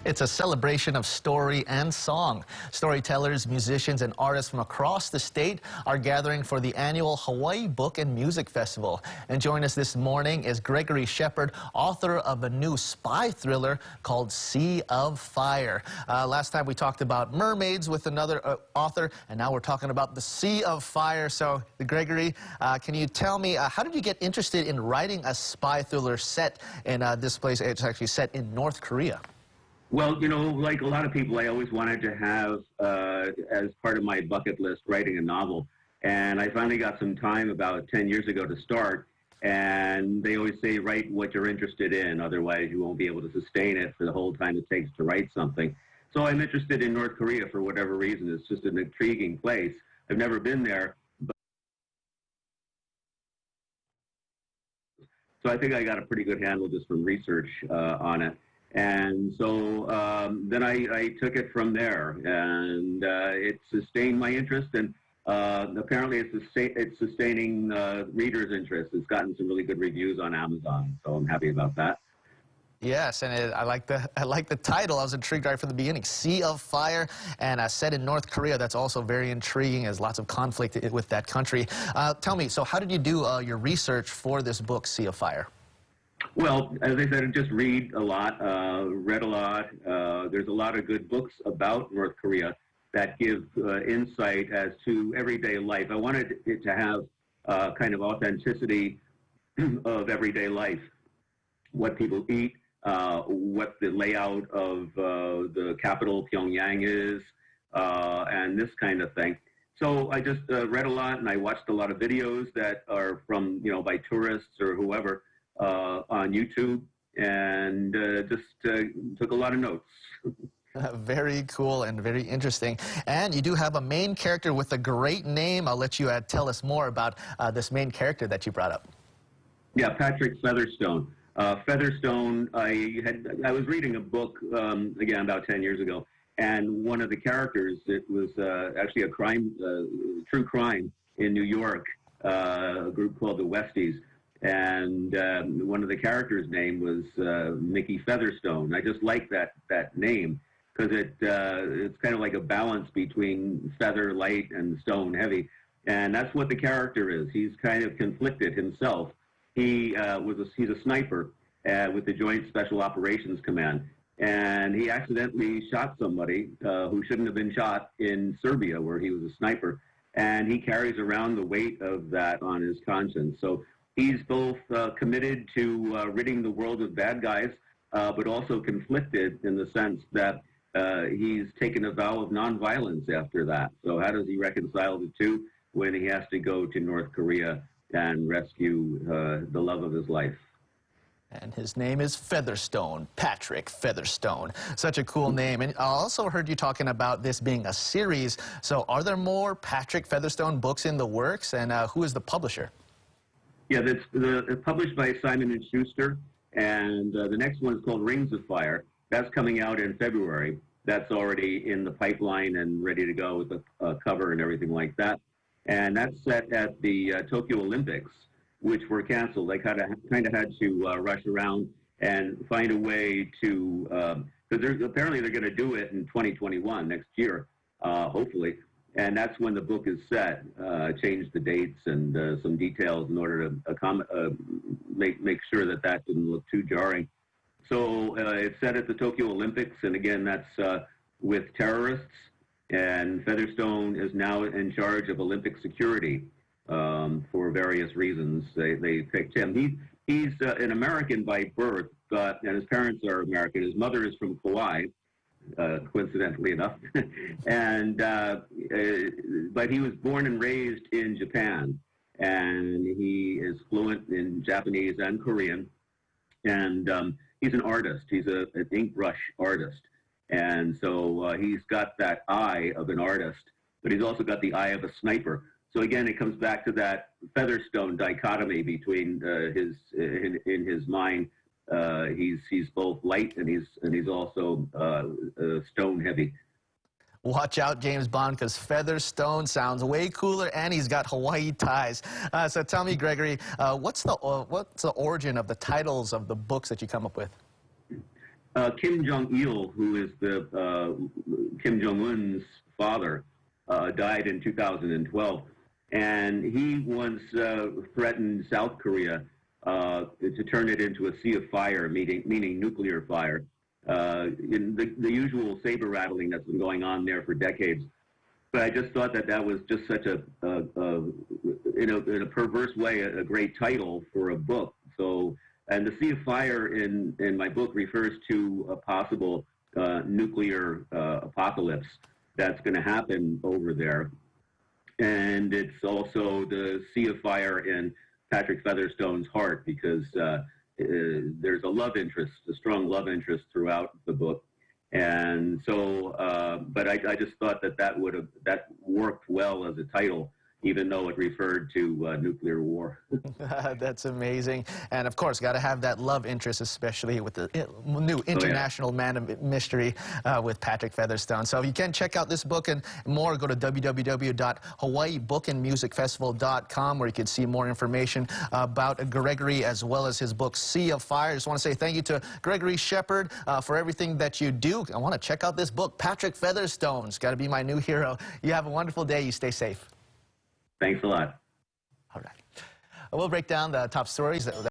It's a celebration of story and song. Storytellers, musicians, and artists from across the state are gathering for the annual Hawaii Book and Music Festival. And joining us this morning is Gregory Shepard, author of a new spy thriller called Sea of Fire. Last time we talked about mermaids with another author, and now we're talking about the Sea of Fire. So, Gregory, can you tell me, how did you get interested in writing a spy thriller set in this place? It's actually set in North Korea. Well, you know, like a lot of people, I always wanted to have, as part of my bucket list, writing a novel. And I finally got some time about 10 years ago to start. And they always say, write what you're interested in. Otherwise, you won't be able to sustain it for the whole time it takes to write something. So I'm interested in North Korea for whatever reason. It's just an intriguing place. I've never been there. So I think I got a pretty good handle just from research on it. And so then I took it from there, and it sustained my interest, and apparently it's sustaining readers' interest. It's gotten some really good reviews on Amazon, so I'm happy about that. Yes, and I like the title. I was intrigued right from the beginning. Sea of Fire, and set in North Korea. That's also very intriguing. There's lots of conflict with that country. Tell me, so how did you do your research for this book, Sea of Fire? Well, as I said, I just read a lot, read a lot. There's a lot of good books about North Korea that give insight as to everyday life. I wanted it to have kind of authenticity of everyday life, what people eat, what the layout of the capital, Pyongyang, is, and this kind of thing. So I just read a lot, and I watched a lot of videos that are from, you know, by tourists or whoever, on YouTube, and just took a lot of notes. Very cool and very interesting. And you do have a main character with a great name. I'll let you tell us more about this main character that you brought up. Yeah, Patrick Featherstone. Featherstone, I was reading a book, again, about 10 years ago, and one of the characters, it was actually a crime, true crime in New York, a group called the Westies. And one of the characters' name was Mickey Featherstone. I just like that name because it's kind of like a balance between feather light and stone heavy, and that's what the character is. He's kind of conflicted himself. He's a sniper with the Joint Special Operations Command, and he accidentally shot somebody who shouldn't have been shot in Serbia, where he was a sniper, and he carries around the weight of that on his conscience. So he's both committed to ridding the world of bad guys, but also conflicted in the sense that he's taken a vow of nonviolence after that. So how does he reconcile the two when he has to go to North Korea and rescue the love of his life? And his name is Featherstone, Patrick Featherstone. Such a cool name. And I also heard you talking about this being a series. So are there more Patrick Featherstone books in the works, and who is the publisher? Yeah, it's published by Simon & Schuster, and the next one is called Rings of Fire. That's coming out in February. That's already in the pipeline and ready to go with the cover and everything like that. And that's set at the Tokyo Olympics, which were canceled. They kind of had to rush around and find a way to, because apparently they're going to do it in 2021, next year, hopefully. And that's when the book is set. Change the dates and some details in order to make sure that didn't look too jarring. So it's set at the Tokyo Olympics, and again, that's with terrorists. And Featherstone is now in charge of Olympic security for various reasons. They picked him. He's an American by birth, and his parents are American. His mother is from Kauai. Coincidentally enough, and but he was born and raised in Japan, and he is fluent in Japanese and Korean, and he's an artist. He's an ink brush artist, and so he's got that eye of an artist, but he's also got the eye of a sniper. So again, it comes back to that Featherstone dichotomy between in his mind. He's both light and he's also stone heavy. Watch out, James Bond, because Featherstone sounds way cooler, and he's got Hawaii ties. So tell me, Gregory, what's the origin of the titles of the books that you come up with? Kim Jong-il, who is the Kim Jong-un's father, died in 2012, and he once threatened South Korea to turn it into a sea of fire, meaning nuclear fire. In the usual saber rattling that's been going on there for decades. But I just thought that that was just such in a perverse way, a great title for a book. So, and the Sea of Fire in my book refers to a possible nuclear apocalypse that's going to happen over there. And it's also the Sea of Fire in Patrick Featherstone's heart, because there's a love interest, a strong love interest throughout the book. And so, but I just thought that that worked well as a title, even though it referred to nuclear war. That's amazing. And of course, got to have that love interest, especially with the new International Man of Mystery with Patrick Featherstone. So you can check out this book and more. Go to www.hawaiibookandmusicfestival.com, where you can see more information about Gregory as well as his book, Sea of Fire. I just want to say thank you to Gregory Shepard for everything that you do. I want to check out this book, Patrick Featherstone's got to be my new hero. You have a wonderful day. You stay safe. Thanks a lot. All right. We'll break down the top stories that